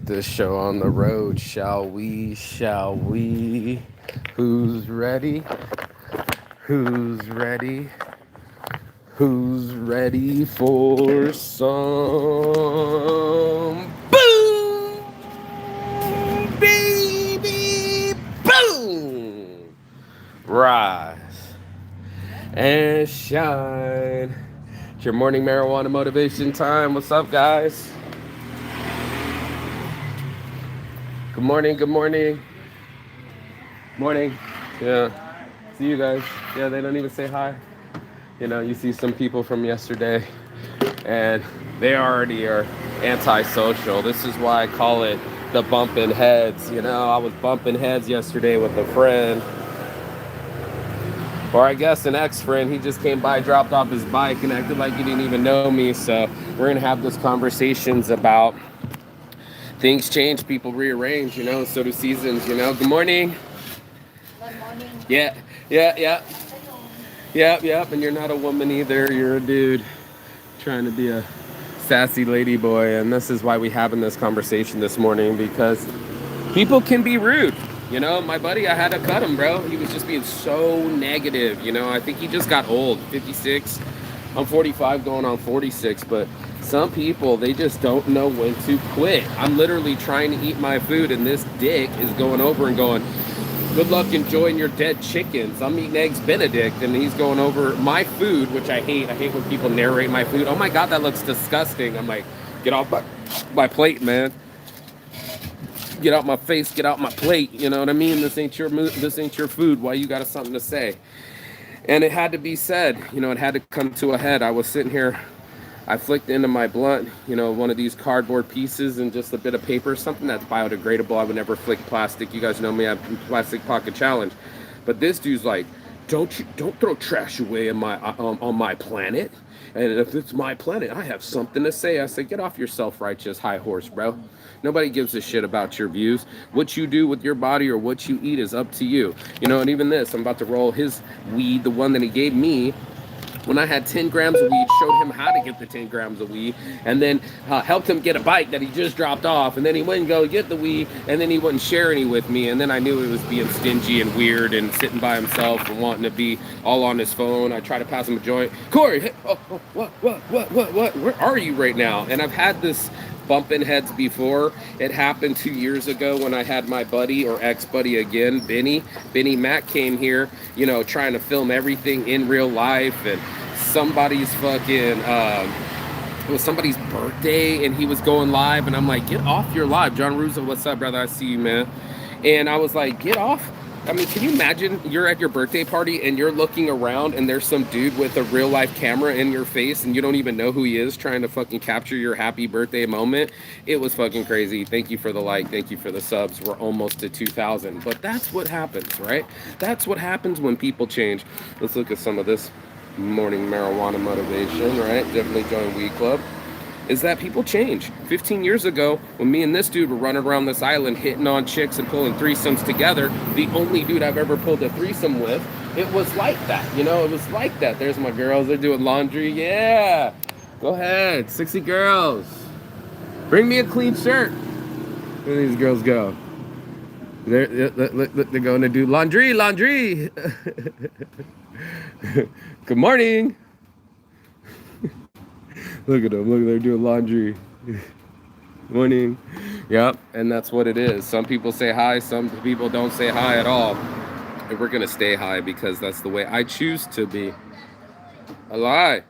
this show on the road, shall we? Shall we? Who's ready? Who's ready? Who's ready for some boom, baby? Boom! Rise and shine. It's your morning marijuana motivation time. What's up, guys? Good morning, good morning. Morning. Yeah. See you guys. Yeah, they don't even say hi. You know, you see some people from yesterday and they already are antisocial. This is why I call it the bumping heads. You know, I was bumping heads yesterday with a friend, or I guess an ex-friend. He just came by, dropped off his bike and acted like he didn't even know me. So we're gonna have these conversations about things change, people rearrange, you know, so do seasons, you know. Good morning. Good morning. Yeah, yeah. Yep. And you're not a woman either. You're a dude trying to be a sassy lady boy. And this is why we having this conversation this morning, because people can be rude. You know, my buddy, I had to cut him, bro. He was just being so negative. You know, I think he just got old, 56. I'm 45 going on 46, but some people, they just don't know when to quit. I'm literally trying to eat my food, and this dick is going over and going, good luck enjoying your dead chickens. I'm eating eggs Benedict, and he's going over my food, which I hate. I hate when people narrate my food. Oh my God, that looks disgusting. I'm like, get off my plate, man. Get out my face, get out my plate. You know what I mean? This ain't your food. Why you got something to say? And it had to be said. You know, it had to come to a head. I was sitting here. I flicked into my blunt, you know, one of these cardboard pieces and just a bit of paper, something that's biodegradable. I would never flick plastic. You guys know me, I have plastic pocket challenge. But this dude's like, don't throw trash away on my planet. And if it's my planet, I have something to say. I said, get off your self-righteous high horse, bro. Nobody gives a shit about your views. What you do with your body or what you eat is up to you. You know, and even this, I'm about to roll his weed, the one that he gave me. When I had 10 grams of weed, showed him how to get the 10 grams of weed, and then helped him get a bike that he just dropped off, and then he wouldn't go get the weed, and then he wouldn't share any with me, and then I knew he was being stingy and weird and sitting by himself and wanting to be all on his phone. I tried to pass him a joint. Corey, hey, what? Where are you right now? And I've had this bumping heads before. It happened 2 years ago when I had my buddy or ex-buddy again, Benny Mac came here, you know, trying to film everything in real life, and somebody's fucking it was somebody's birthday and he was going live, and I'm like, get off your live. John Russo, what's up, brother? I see you, man. And I was like, get off. I mean, can you imagine you're at your birthday party and you're looking around and there's some dude with a real life camera in your face and you don't even know who he is trying to fucking capture your happy birthday moment? It was fucking crazy. Thank you for the like. Thank you for the subs. We're almost to 2,000. But that's what happens, right? That's what happens when people change. Let's look at some of this morning marijuana motivation, right? Definitely join Weed Club. Is that people change. 15 years ago, when me and this dude were running around this island hitting on chicks and pulling threesomes together, the only dude I've ever pulled a threesome with, it was like that. You know, it was like that. There's my girls. They're doing laundry. Yeah. Go ahead. 60 girls. Bring me a clean shirt. Where do these girls go? They're going to do laundry. Good morning. Look at them. Look, they're doing laundry. Morning. Yep, and that's what it is. Some people say hi, some people don't say hi at all. And we're going to stay high because that's the way I choose to be. Alive.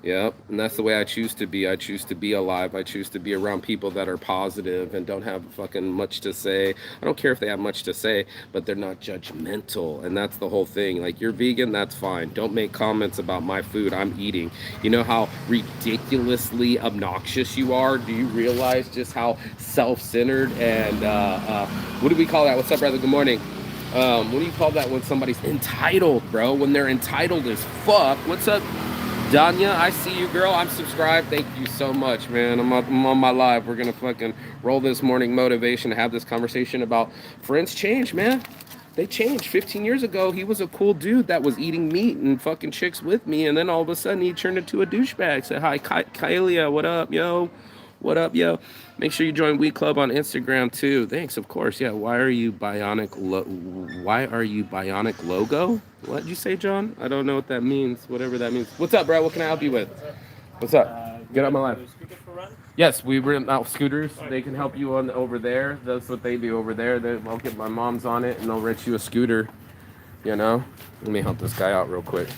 Yep, and that's the way I choose to be. I choose to be alive. I choose to be around people that are positive and don't have fucking much to say. I don't care if they have much to say, but they're not judgmental. And that's the whole thing. Like, you're vegan, that's fine. Don't make comments about my food I'm eating. You know how ridiculously obnoxious you are? Do you realize just how self-centered and, what do we call that? What's up, brother? Good morning. What do you call that when somebody's entitled, bro? When they're entitled as fuck. What's up? Danya, I see you, girl. I'm subscribed. Thank you so much, man. I'm on my live. We're going to fucking roll this morning motivation to have this conversation about friends change, man. They changed. 15 years ago, he was a cool dude that was eating meat and fucking chicks with me. And then all of a sudden, he turned into a douchebag. Said, hi, Kylia, what up, yo? What up, yo? Make sure you join We Club on Instagram too. Thanks, of course. Yeah. Why are you bionic logo? What did you say, John? I don't know what that means. Whatever that means. What's up, bro? What can I help you with? What's up? Get out my life. Yes, we rent out scooters. They can help you on over there. That's what they do over there. I'll get my mom's on it and they'll rent you a scooter. You know. Let me help this guy out real quick.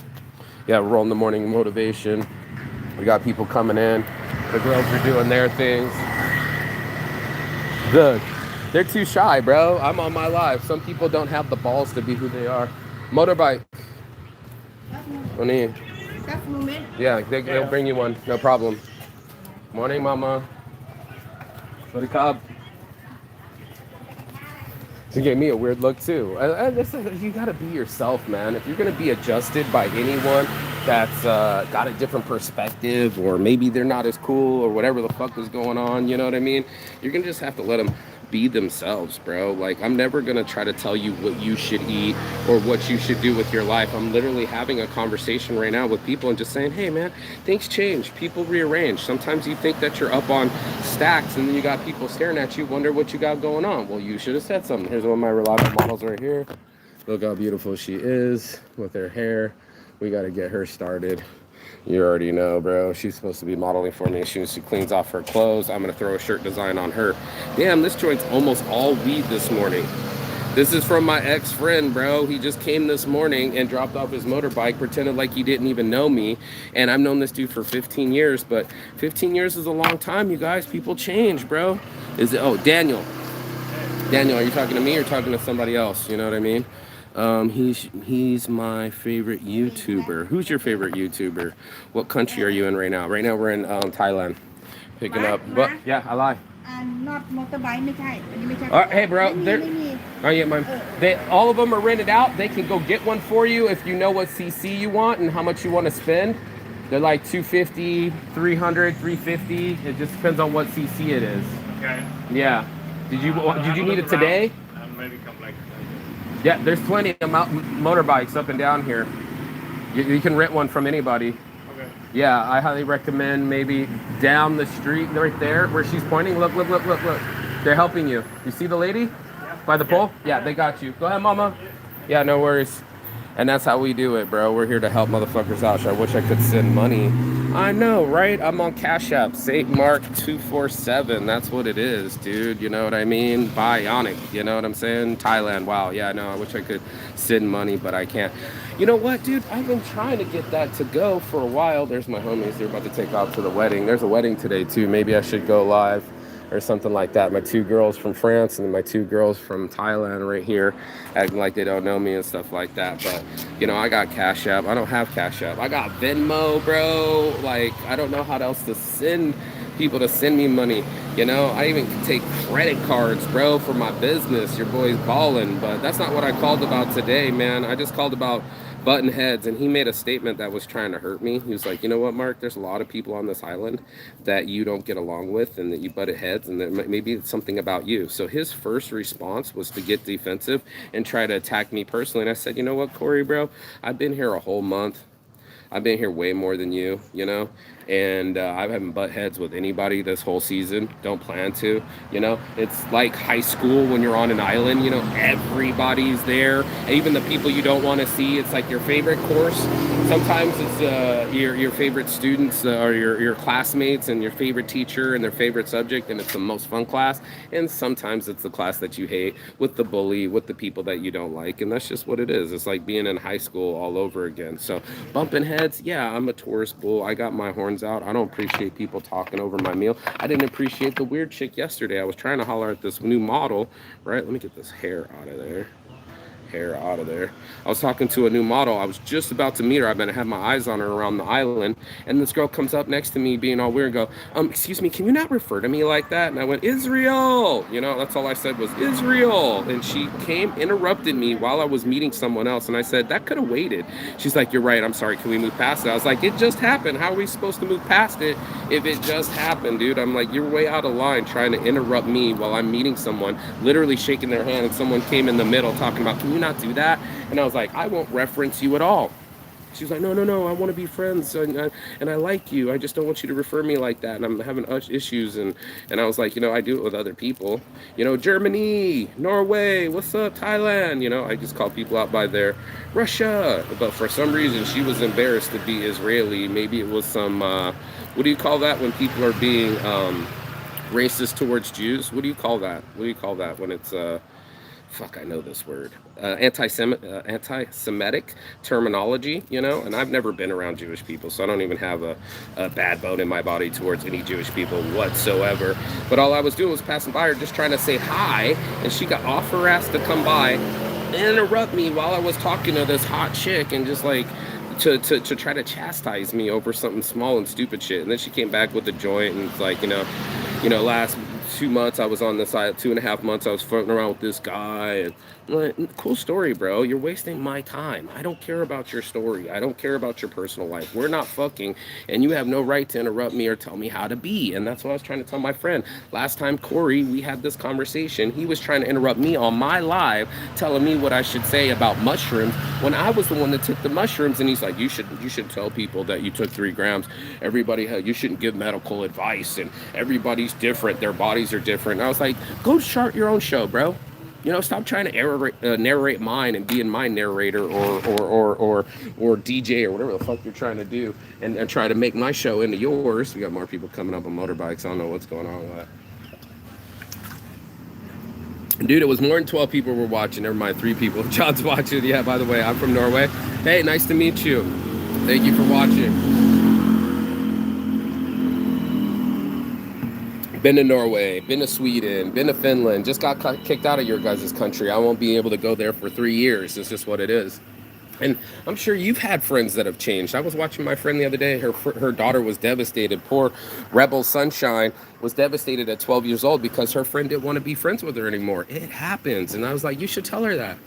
Yeah, we're rolling the morning motivation. We got people coming in. The girls are doing their things. They're too shy, bro. I'm on my live. Some people don't have the balls to be who they are. Motorbike. Yeah, they'll bring you one. No problem. Morning, mama. What a cob. To give me a weird look too. You gotta be yourself, man. If you're gonna be adjusted by anyone that's got a different perspective, or maybe they're not as cool, or whatever the fuck is going on, you know what I mean? You're gonna just have to let them be themselves, bro. Like, I'm never gonna try to tell you what you should eat or what you should do with your life. I'm literally having a conversation right now with people and just saying, hey man, things change, people rearrange. Sometimes you think that you're up on stacks and then you got people staring at you, wonder what you got going on. Well, you should have said something. Here's one of my reliable models right here. Look how beautiful she is with her hair. We got to get her started. You already know, bro. She's supposed to be modeling for me as soon as she cleans off her clothes. I'm going to throw a shirt design on her. Damn, this joint's almost all weed this morning. This is from my ex-friend, bro. He just came this morning and dropped off his motorbike, pretended like he didn't even know me. And I've known this dude for 15 years, but 15 years is a long time, you guys. People change, bro. Daniel. Daniel, are you talking to me or talking to somebody else? You know what I mean? He's my favorite YouTuber. Who's your favorite YouTuber? What country are you in right now? Right now we're in Thailand. Picking up. But yeah, I lie. not motorbike ไม่ใช่ All right, hey bro, oh yeah, mine. All of them are rented out. They can go get one for you if you know what CC you want and how much you want to spend. They're like 250, 300, 350. It just depends on what CC it is. Okay. Yeah. Did you need it today? Maybe come like. Yeah, there's plenty of motorbikes up and down here. You can rent one from anybody. Okay. Yeah, I highly recommend maybe down the street right there where she's pointing. Look. They're helping you. You see the lady by the pole? Yeah, they got you. Go ahead, mama. Yeah, no worries. And that's how we do it, bro. We're here to help motherfuckers out. I wish I could send money. I know, right? I'm on Cash App, St. Mark 247. That's what it is, dude. You know what I mean? Bionic. You know what I'm saying? Thailand. Wow. Yeah, I know. I wish I could send money, but I can't. You know what, dude? I've been trying to get that to go for a while. There's my homies. They're about to take off to the wedding. There's a wedding today, too. Maybe I should go live or something like that. My two girls from France and my two girls from Thailand right here acting like they don't know me and stuff like that. But, you know, I got Cash App. I don't have Cash App. I got Venmo, bro. Like, I don't know how else to send people to send me money. You know, I even take credit cards, bro, for my business. Your boy's balling. But that's not what I called about today, man. I just called about button heads, and he made a statement that was trying to hurt me. He was like, you know what, Mark, there's a lot of people on this island that you don't get along with and that you butted heads, and that maybe it's something about you. So his first response was to get defensive and try to attack me personally. And I said, you know what, Corey, bro, I've been here a whole month. I've been here way more than you, you know, and I haven't butt heads with anybody this whole season. Don't plan to, you know. It's like high school when you're on an island, you know, everybody's there. Even the people you don't want to see. It's like your favorite course. Sometimes it's your favorite students or your classmates and your favorite teacher and their favorite subject, and it's the most fun class. And sometimes it's the class that you hate with the bully, with the people that you don't like, and that's just what it is. It's like being in high school all over again. So bumping heads, yeah, I'm a tourist bull. I got my horns out. I don't appreciate people talking over my meal. I didn't appreciate the weird chick yesterday. I was trying to holler at this new model, right? Let me get this hair out of there. I was talking to a new model. I was just about to meet her. I've been had my eyes on her around the island, and this girl comes up next to me being all weird and go, excuse me, can you not refer to me like that? And I went, Israel, you know, that's all I said was Israel. And she interrupted me while I was meeting someone else, and I said, that could have waited. She's like, you're right, I'm sorry, can we move past it? I was like, it just happened. How are we supposed to move past it if it just happened, dude? I'm like, you're way out of line trying to interrupt me while I'm meeting someone, literally shaking their hand, and someone came in the middle talking about, can you not do that? And I was like, I won't reference you at all. She was like, no, no, no, I want to be friends, and I like you. I just don't want you to refer me like that, and I'm having issues. And I was like, I do it with other people. Germany, Norway, what's up, Thailand? I just call people out by their Russia. But for some reason, she was embarrassed to be Israeli. Maybe it was some, what do you call that when people are being racist towards Jews? What do you call that? What do you call that when it's fuck, I know this word. Anti-Semitic terminology, and I've never been around Jewish people, so I don't even have a bad bone in my body towards any Jewish people whatsoever. But all I was doing was passing by her, just trying to say hi, and she got off her ass to come by and interrupt me while I was talking to this hot chick, and just like to try to chastise me over something small and stupid shit. And then she came back with a joint, and it's like, last 2 months I was on this side, 2.5 months I was flirting around with this guy, and I'm like, cool story, bro. You're wasting my time. I don't care about your story. I don't care about your personal life. We're not fucking, and you have no right to interrupt me or tell me how to be. And that's what I was trying to tell my friend. Last time, Corey, we had this conversation. He was trying to interrupt me on my live, telling me what I should say about mushrooms when I was the one that took the mushrooms. And he's like, you should tell people that you took 3 grams. You shouldn't give medical advice, and everybody's different. Their bodies are different. And I was like, go start your own show, bro. Stop trying to narrate mine and being my narrator or DJ or whatever the fuck you're trying to do, and try to make my show into yours. We got more people coming up on motorbikes. I don't know what's going on with that. Dude, it was more than 12 people were watching. Never mind, 3 people. John's watching. Yeah, by the way, I'm from Norway. Hey, nice to meet you. Thank you for watching. Been to Norway, been to Sweden, been to Finland, just got kicked out of your guys' country. I won't be able to go there for 3 years. It's just what it is. And I'm sure you've had friends that have changed. I was watching my friend the other day. Her daughter was devastated. Poor Rebel Sunshine was devastated at 12 years old because her friend didn't want to be friends with her anymore. It happens. And I was like, you should tell her that.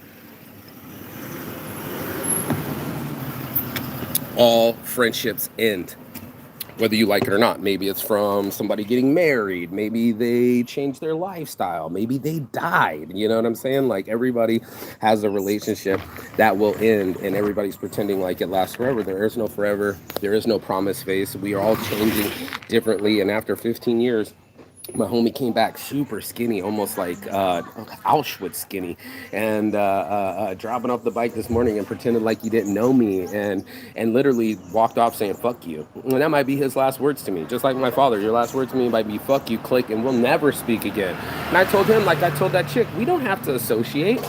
All friendships end, whether you like it or not. Maybe it's from somebody getting married. Maybe they changed their lifestyle. Maybe they died. You know what I'm saying? Like, everybody has a relationship that will end, and everybody's pretending like it lasts forever. There is no forever. There is no promised face. We are all changing differently. And after 15 years, my homie came back super skinny, almost like Auschwitz skinny, and dropping off the bike this morning and pretended like he didn't know me, and literally walked off saying "fuck you." And that might be his last words to me, just like my father. Your last words to me might be "fuck you," click, and we'll never speak again. And I told him, like I told that chick, we don't have to associate.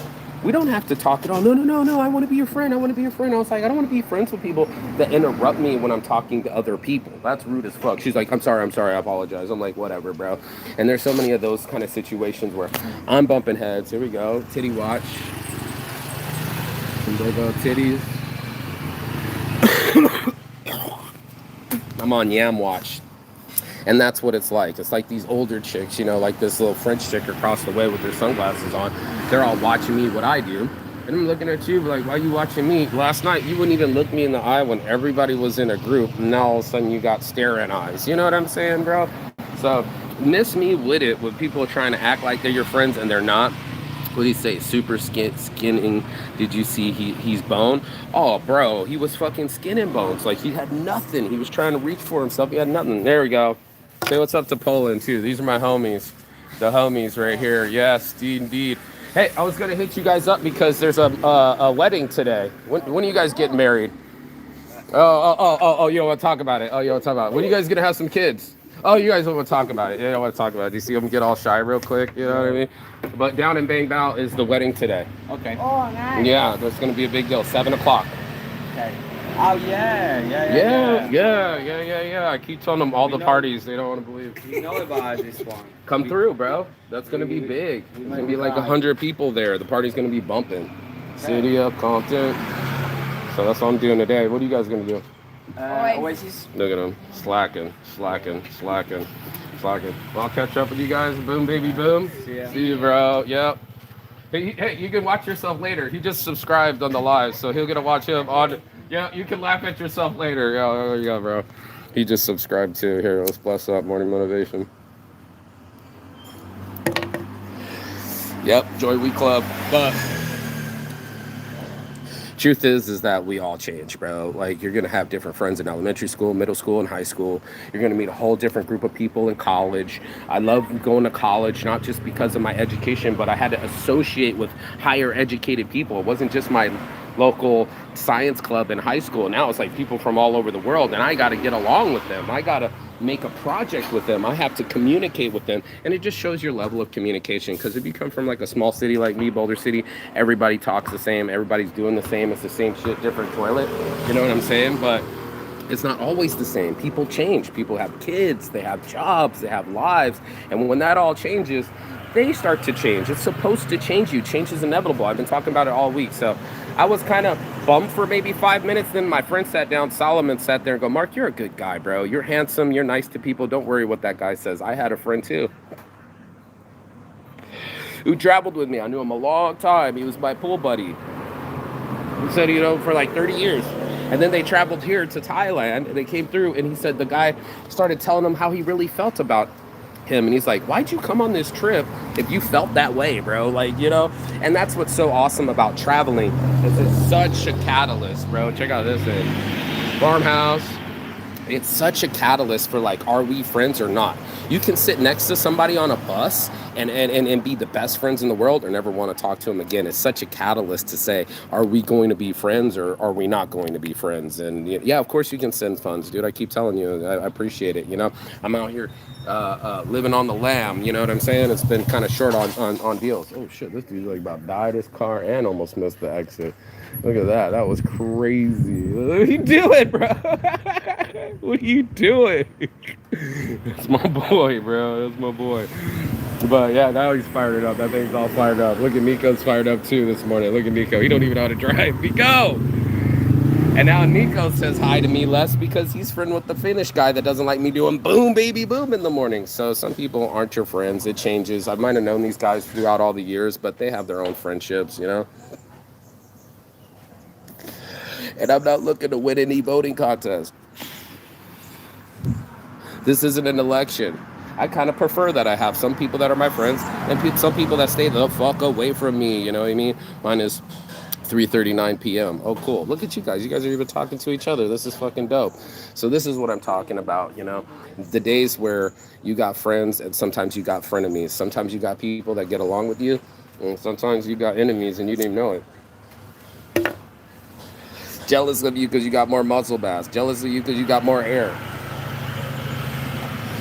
We don't have to talk at all. No, no, no, no. I want to be your friend. I want to be your friend. I was like, I don't want to be friends with people that interrupt me when I'm talking to other people. That's rude as fuck. She's like, I'm sorry, I apologize. I'm like, whatever, bro. And there's so many of those kind of situations where I'm bumping heads. Here we go. Titty watch. Some big old titties. I'm on yam watch. And that's what it's like. It's like these older chicks, like this little French chick across the way with their sunglasses on. They're all watching me, what I do. And I'm looking at you like, why are you watching me? Last night, you wouldn't even look me in the eye when everybody was in a group. And now all of a sudden you got staring eyes. You know what I'm saying, bro? So miss me with it when people are trying to act like they're your friends and they're not. What do you say? Super skinning. Did you see he's bone? Oh, bro, he was fucking skin and bones. Like, he had nothing. He was trying to reach for himself. He had nothing. There we go. Say what's up to Poland, too. These are my homies. The homies right here. Yes, indeed. Hey, I was going to hit you guys up because there's a wedding today. When are you guys getting married? Oh, you don't want to talk about it. Oh, you don't want to talk about it. When are you guys going to have some kids? Oh, you guys don't want to talk about it. You don't want to talk about it. Do you see them get all shy real quick? You know what I mean? But down in Bang Bao is the wedding today. Okay. Oh, nice. Yeah, that's going to be a big deal. 7 o'clock. Okay. Oh, yeah. I keep telling them all the parties. They don't want to believe. You know about this one. Come through, bro. That's going to be big. There's going to be like 100 people there. The party's going to be bumping. City of Compton. So that's what I'm doing today. What are you guys going to do? Oasis. Look at them. Slacking. Well, I'll catch up with you guys. Boom, baby, boom. See you, bro. Yep. Hey, you can watch yourself later. He just subscribed on the live, so he'll get to watch him on... Yeah, you can laugh at yourself later. Yeah, there you go, bro. He just subscribed too. Here, let's bless up morning motivation. Yep, Joy Week Club. But Truth is that we all change, bro. Like, you're gonna have different friends in elementary school, middle school, and high school. You're gonna meet a whole different group of people in college. I love going to college, not just because of my education, but I had to associate with higher educated people. It wasn't just my local science club in high school. Now it's like people from all over the world, and I got to get along with them. I got to make a project with them. I have to communicate with them, and it just shows your level of communication. Because if you come from like a small city like me, Boulder City, everybody talks the same, everybody's doing the same, it's the same shit, different toilet, you know what I'm saying? But it's not always the same. People change. People have kids, they have jobs, they have lives, and when that all changes, they start to change. It's supposed to change you. Change is inevitable. I've been talking about it all week. So I was kind of bummed for maybe 5 minutes. Then my friend sat down, Solomon sat there and go, Mark, you're a good guy, bro. You're handsome. You're nice to people. Don't worry what that guy says. I had a friend too who traveled with me. I knew him a long time. He was my pool buddy. He said, for like 30 years. And then they traveled here to Thailand, and they came through, and he said the guy started telling him how he really felt about him, and he's like, why'd you come on this trip if you felt that way, bro? Like, and that's what's so awesome about traveling, is it's such a catalyst, bro. Check out this thing. Farmhouse. It's such a catalyst for, like, are we friends or not? You can sit next to somebody on a bus and be the best friends in the world or never want to talk to them again. It's such a catalyst to say, are we going to be friends or are we not going to be friends? And yeah, of course you can send funds, dude. I keep telling you, I appreciate it. I'm out here living on the lamb, you know what I'm saying? It's been kind of short on deals. Oh shit, this dude's like about died his car and almost missed the exit. Look at that. That was crazy. What are you doing, bro? What are you doing? That's my boy, bro. That's my boy. But yeah, now he's fired up. That thing's all fired up. Look at Nico's fired up too this morning. Look at Nico. He don't even know how to drive. Nico! And now Nico says hi to me less because he's friend with the Finnish guy that doesn't like me doing boom, baby, boom in the morning. So some people aren't your friends. It changes. I might have known these guys throughout all the years, but they have their own friendships, And I'm not looking to win any voting contest. This isn't an election. I kind of prefer that I have some people that are my friends and some people that stay the fuck away from me, you know what I mean? Mine is 3:39 p.m. Oh, cool. Look at you guys. You guys are even talking to each other. This is fucking dope. So this is what I'm talking about, The days where you got friends and sometimes you got frenemies. Sometimes you got people that get along with you and sometimes you got enemies and you didn't know it. Jealous of you because you got more muscle mass. Jealous of you because you got more hair.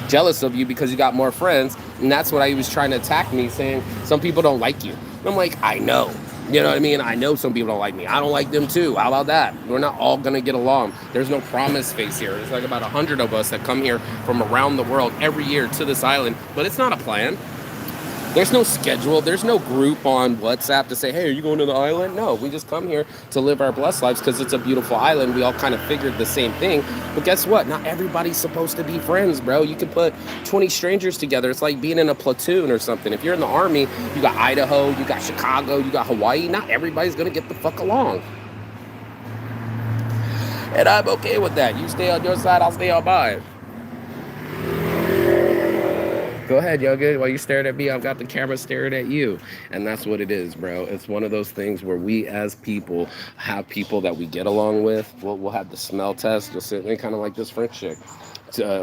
Jealous of you because you got more friends. And that's what he was trying to attack me, saying some people don't like you. And I'm like, I know. You know what I mean? I know some people don't like me. I don't like them too. How about that? We're not all going to get along. There's no promise face here. There's like about 100 of us that come here from around the world every year to this island. But it's not a plan. There's no schedule. There's no group on WhatsApp to say, hey, are you going to the island? No, we just come here to live our blessed lives because it's a beautiful island. We all kind of figured the same thing. But guess what? Not everybody's supposed to be friends, bro. You can put 20 strangers together. It's like being in a platoon or something. If you're in the Army, you got Idaho, you got Chicago, you got Hawaii. Not everybody's going to get the fuck along. And I'm okay with that. You stay on your side, I'll stay on mine. Go ahead, Yoga. While you staring at me, I've got the camera staring at you. And that's what it is, bro. It's one of those things where we as people have people that we get along with. We'll have the smell test. You'll sit there kind of like this French chick.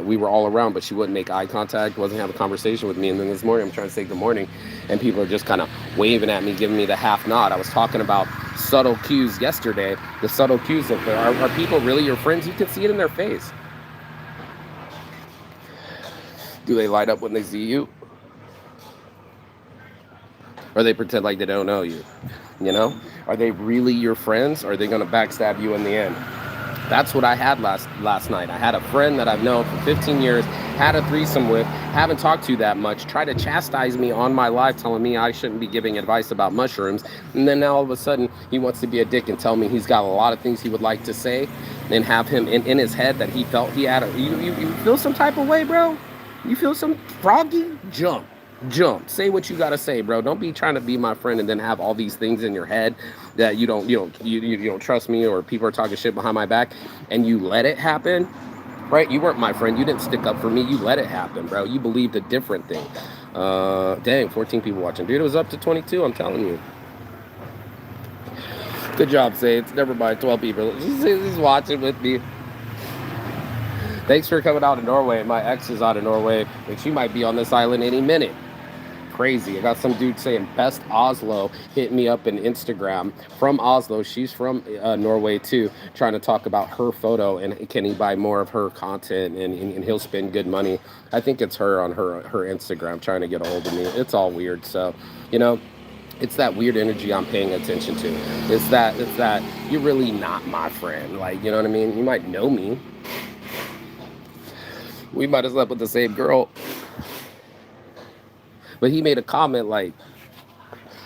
We were all around, but she wouldn't make eye contact, wasn't having a conversation with me. And then this morning, I'm trying to say good morning, and people are just kind of waving at me, giving me the half nod. I was talking about subtle cues yesterday. The subtle cues of are people really your friends? You can see it in their face. Do they light up when they see you? Or they pretend like they don't know you? Are they really your friends? Or are they going to backstab you in the end? That's what I had last night. I had a friend that I've known for 15 years, had a threesome with, haven't talked to that much, tried to chastise me on my live, telling me I shouldn't be giving advice about mushrooms. And then now all of a sudden, he wants to be a dick and tell me he's got a lot of things he would like to say and have him in his head that he felt he had. You feel some type of way, bro? You feel some froggy? Jump. Say what you gotta say, bro. Don't be trying to be my friend and then have all these things in your head that you don't trust me, or people are talking shit behind my back and you let it happen, right? You weren't my friend. You didn't stick up for me. You let it happen, bro. You believed a different thing. Dang, 14 people watching. Dude, it was up to 22, I'm telling you. Good job, Saints. Never mind, 12 people. He's watching with me. Thanks for coming out of Norway. My ex is out of Norway, and she might be on this island any minute. Crazy. I got some dude saying best Oslo. Hit me up in Instagram from Oslo. She's from Norway too, trying to talk about her photo and can he buy more of her content and he'll spend good money. I think it's her on her Instagram trying to get a hold of me. It's all weird. So, you know, it's that weird energy I'm paying attention to. It's that you're really not my friend. Like, you know what I mean? You might know me. We might have slept with the same girl. But he made a comment like,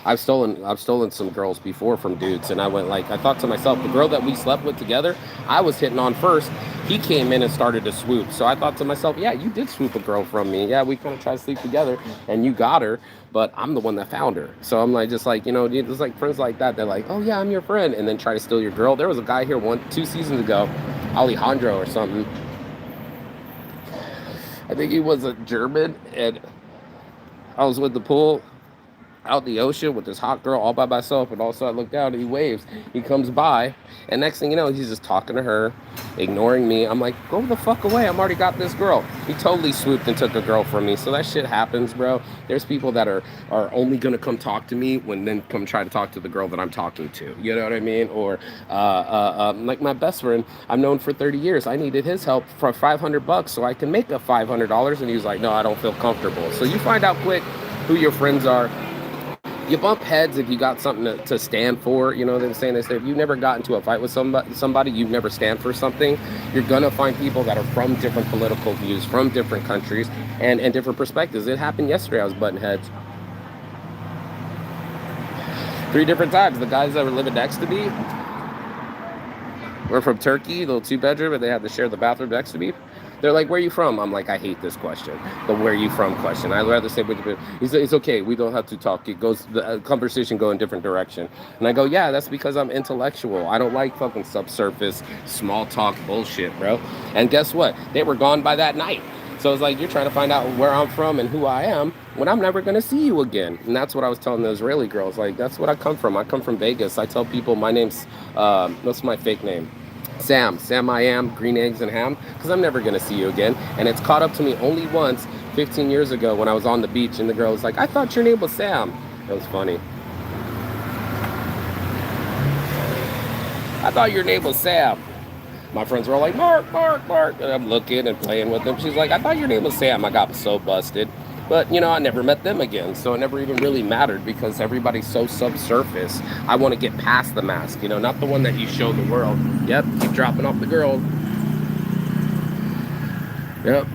I've stolen some girls before from dudes, and I went like, I thought to myself, the girl that we slept with together, I was hitting on first. He came in and started to swoop. So I thought to myself, yeah, you did swoop a girl from me. Yeah, we kind of tried to sleep together, and you got her, but I'm the one that found her. So I'm like, just like, you know, it's like friends like that. They're like, oh yeah, I'm your friend, and then try to steal your girl. There was a guy here 2 seasons ago, Alejandro or something. I think he was a German, and I was with the pool out in the ocean with this hot girl all by myself, and all of a sudden I look down and he waves. He comes by, and next thing you know, he's just talking to her, ignoring me. I'm like, go the fuck away. I'm already got this girl. He totally swooped and took a girl from me. So that shit happens, bro. There's people that are only gonna come talk to me when then come try to talk to the girl that I'm talking to. You know what I mean? Or like my best friend, I've known for 30 years. I needed his help for $500 so I can make up $500, and he was like, no, I don't feel comfortable. So you find out quick who your friends are. You bump heads if you got something to stand for. You know what I'm saying? They say if you've never got into a fight with somebody, you've never stand for something, you're going to find people that are from different political views, from different countries, and different perspectives. It happened yesterday. I was butting heads 3 different times. The guys that were living next to me were from Turkey, little 2-bedroom, and they had to share the bathroom next to me. They're like, where are you from? I'm like, I hate this question, the where are you from question. I'd rather say, it's okay, we don't have to talk. It goes, the conversation go in different direction. And I go, yeah, that's because I'm intellectual. I don't like fucking subsurface, small talk bullshit, bro. And guess what? They were gone by that night. So it's like, you're trying to find out where I'm from and who I am when I'm never going to see you again. And that's what I was telling the Israeli girls. Like, that's what I come from. I come from Vegas. I tell people my name's, what's my fake name? Sam I am, green eggs and ham, because I'm never going to see you again. And it's caught up to me only once, 15 years ago, when I was on the beach, and the girl was like, I thought your name was Sam. That was funny. I thought your name was Sam. My friends were all like, Mark. And I'm looking and playing with them. She's like, I thought your name was Sam. I got so busted. But, you know, I never met them again, so it never even really mattered because everybody's so subsurface. I want to get past the mask, you know, not the one that you show the world. Yep, keep dropping off the girls. Yep.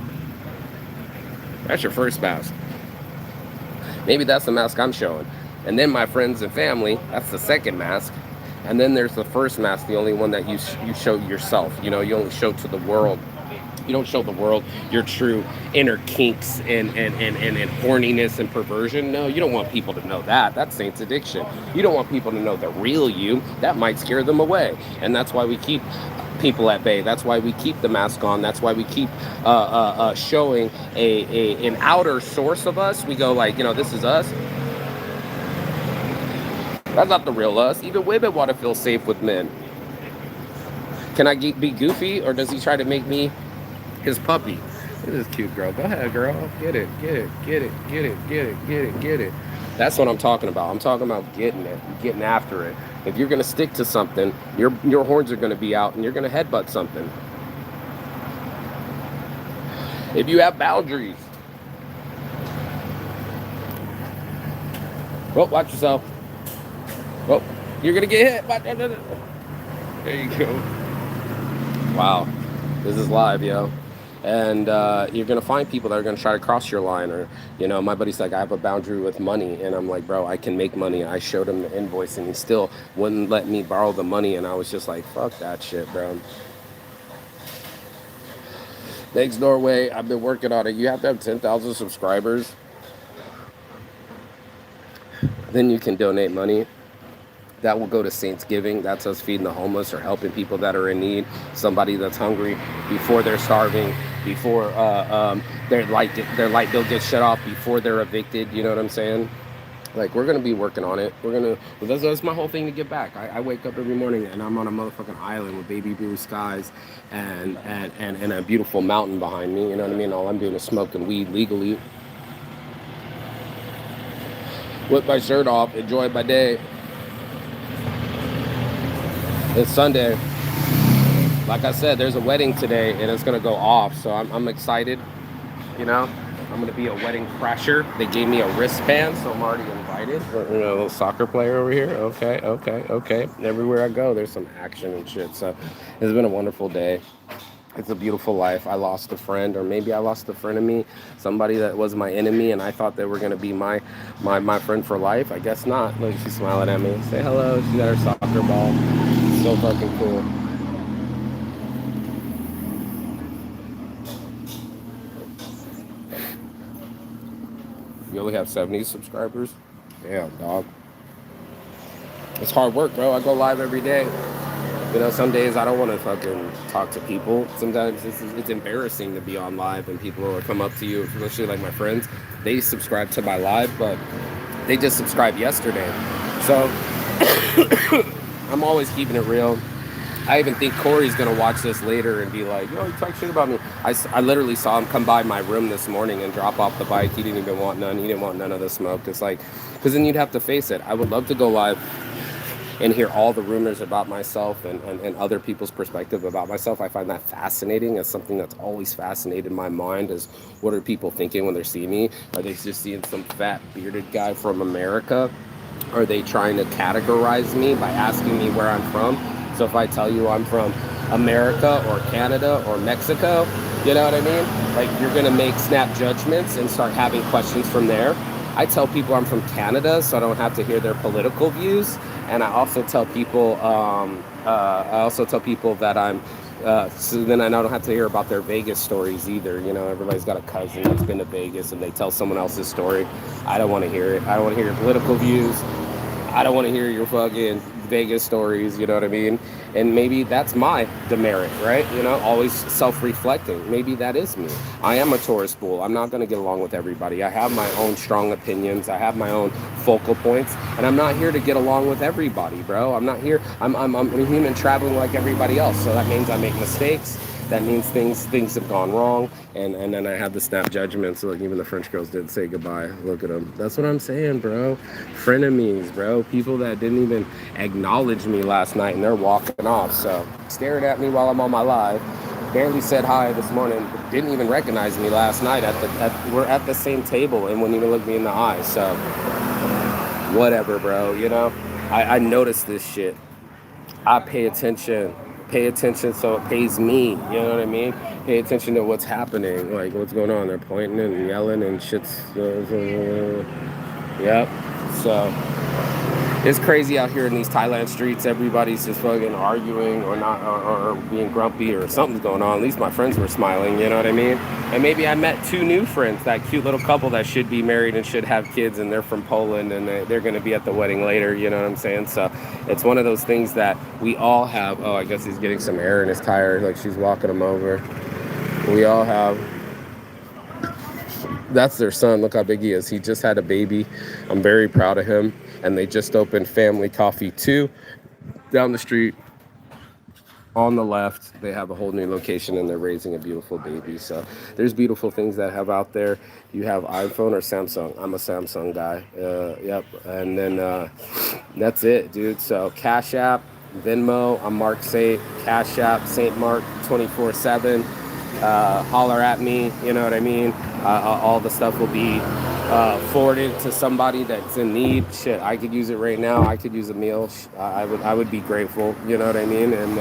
That's your first mask. Maybe that's the mask I'm showing. And then my friends and family, that's the second mask. And then there's the first mask, the only one that you show yourself. You know, you only show to the world. You don't show the world your true inner kinks and horniness and perversion. No, you don't want people to know that. That's Saint's addiction. You don't want people to know the real you. That might scare them away. And that's why we keep people at bay. That's why we keep the mask on. That's why we keep showing an outer source of us. We go like, you know, this is us. That's not the real us. Even women want to feel safe with men. Can I be goofy, or does he try to make me his puppy? Look at this cute girl. Go ahead, girl. Get it. That's what I'm talking about. I'm talking about getting it, getting after it. If you're gonna stick to something, your horns are gonna be out, and you're gonna headbutt something. If you have boundaries. Well, watch yourself. Well, you're gonna get hit. There you go. Wow, this is live, yo. And you're going to find people that are going to try to cross your line. Or, you know, my buddy's like, I have a boundary with money. And I'm like, bro, I can make money. I showed him the invoice, and he still wouldn't let me borrow the money. And I was just like, fuck that shit, bro. Thanks, Norway. I've been working on it. You have to have 10,000 subscribers. Then you can donate money. That will go to Saints Giving. That's us feeding the homeless or helping people that are in need. Somebody that's hungry before they're starving, before their light bill gets shut off, before they're evicted. You know what I'm saying? Like, we're gonna be working on it. That's my whole thing to get back. I wake up every morning and I'm on a motherfucking island with baby blue skies and a beautiful mountain behind me. You know what I mean? All I'm doing is smoking weed legally, whip my shirt off, enjoy my day. It's Sunday. Like I said, there's a wedding today and it's gonna go off, so I'm excited. You know, I'm gonna be a wedding crasher. They gave me a wristband, so I'm already invited. A little soccer player over here. Okay. Everywhere I go, there's some action and shit. So it's been a wonderful day. It's a beautiful life. I lost a friend, or maybe I lost a friend of me, somebody that was my enemy, and I thought they were gonna be my friend for life. I guess not. Look, she's smiling at me. Say hello. She got her soccer ball. So fucking cool. You only have 70 subscribers? Damn, dog. It's hard work, bro. I go live every day. You know, some days I don't want to fucking talk to people. Sometimes it's embarrassing to be on live and people will come up to you, especially like my friends. They subscribe to my live, but they just subscribed yesterday. So I'm always keeping it real. I even think Corey's going to watch this later and be like, yo, you talk shit about me. I literally saw him come by my room this morning and drop off the bike. He didn't even want none. He didn't want none of the smoke. It's like, because then you'd have to face it. I would love to go live and hear all the rumors about myself and other people's perspective about myself. I find that fascinating. It's something that's always fascinated my mind is what are people thinking when they're seeing me? Are they just seeing some fat bearded guy from America? Are they trying to categorize me by asking me where I'm from? So if I tell you I'm from America or Canada or Mexico, you know what I mean? Like, you're going to make snap judgments and start having questions from there. I tell people I'm from Canada so I don't have to hear their political views. And I also tell people, that I'm, so then I don't have to hear about their Vegas stories either. You know, everybody's got a cousin that's been to Vegas and they tell someone else's story. I don't want to hear it. I don't want to hear your political views. I don't want to hear your fucking Vegas stories, you know what I mean? And maybe that's my demerit, right? You know, always self-reflecting. Maybe that is me. I am a Taurus bull. I'm not going to get along with everybody. I have my own strong opinions. I have my own focal points. And I'm not here to get along with everybody, bro. I'm not here. I'm a human traveling like everybody else. So that means I make mistakes. That means things have gone wrong, and then I had to snap judgment. So like even the French girls didn't say goodbye. Look at them. That's what I'm saying, bro. Frenemies, bro. People that didn't even acknowledge me last night, and they're walking off. So staring at me while I'm on my live. Barely said hi this morning. Didn't even recognize me last night. We're at the same table, and wouldn't even look me in the eye. So whatever, bro. You know, I notice this shit. I pay attention so it pays me, you know what I mean? Pay attention to what's happening, like what's going on. They're pointing and yelling and shit's yep. So it's crazy out here in these Thailand streets. Everybody's just fucking arguing or not, or being grumpy, or something's going on. At least my friends were smiling, you know what I mean? And maybe I met two new friends, that cute little couple that should be married and should have kids, and they're from Poland, and they're going to be at the wedding later, you know what I'm saying? So it's one of those things that we all have. Oh, I guess he's getting some air in his tire, like she's walking him over. We all have. That's their son. Look how big he is. He just had a baby. I'm very proud of him. And they just opened Family Coffee 2 down the street on the left. They have a whole new location and they're raising a beautiful baby. So there's beautiful things that have out there. You have iPhone or Samsung. I'm a Samsung guy. Yep. And then that's it, dude. So Cash App, Venmo, I'm Mark Saint. Cash App, Saint Mark 24/7. Holler at me, you know what I mean? All the stuff will be forwarded to somebody that's in need. Shit, I could use it right now. I could use a meal. I would be grateful, you know what I mean? And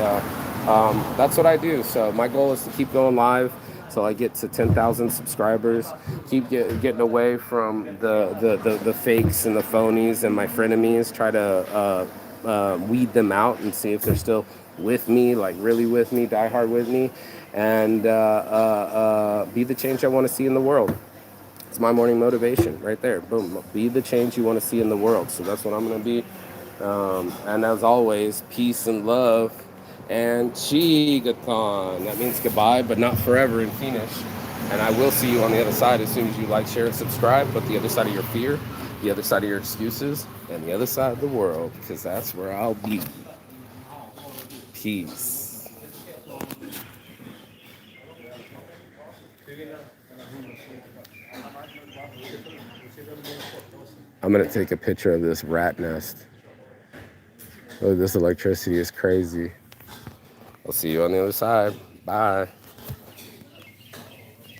that's what I do. So my goal is to keep going live till I get to 10,000 subscribers. Keep getting away from the fakes and the phonies and my frenemies. Try to weed them out and see if they're still with me, like really with me, die hard with me, and be the change I want to see in the world. It's my morning motivation right there. Boom. Be the change you want to see in the world. So that's what I'm going to be. And as always, peace and love and Chigathon. That means goodbye, but not forever in Phoenix. And I will see you on the other side as soon as you like, share, and subscribe. But the other side of your fear, the other side of your excuses and the other side of the world, because that's where I'll be. Peace. I'm gonna take a picture of this rat nest. Oh, this electricity is crazy. I'll see you on the other side. Bye.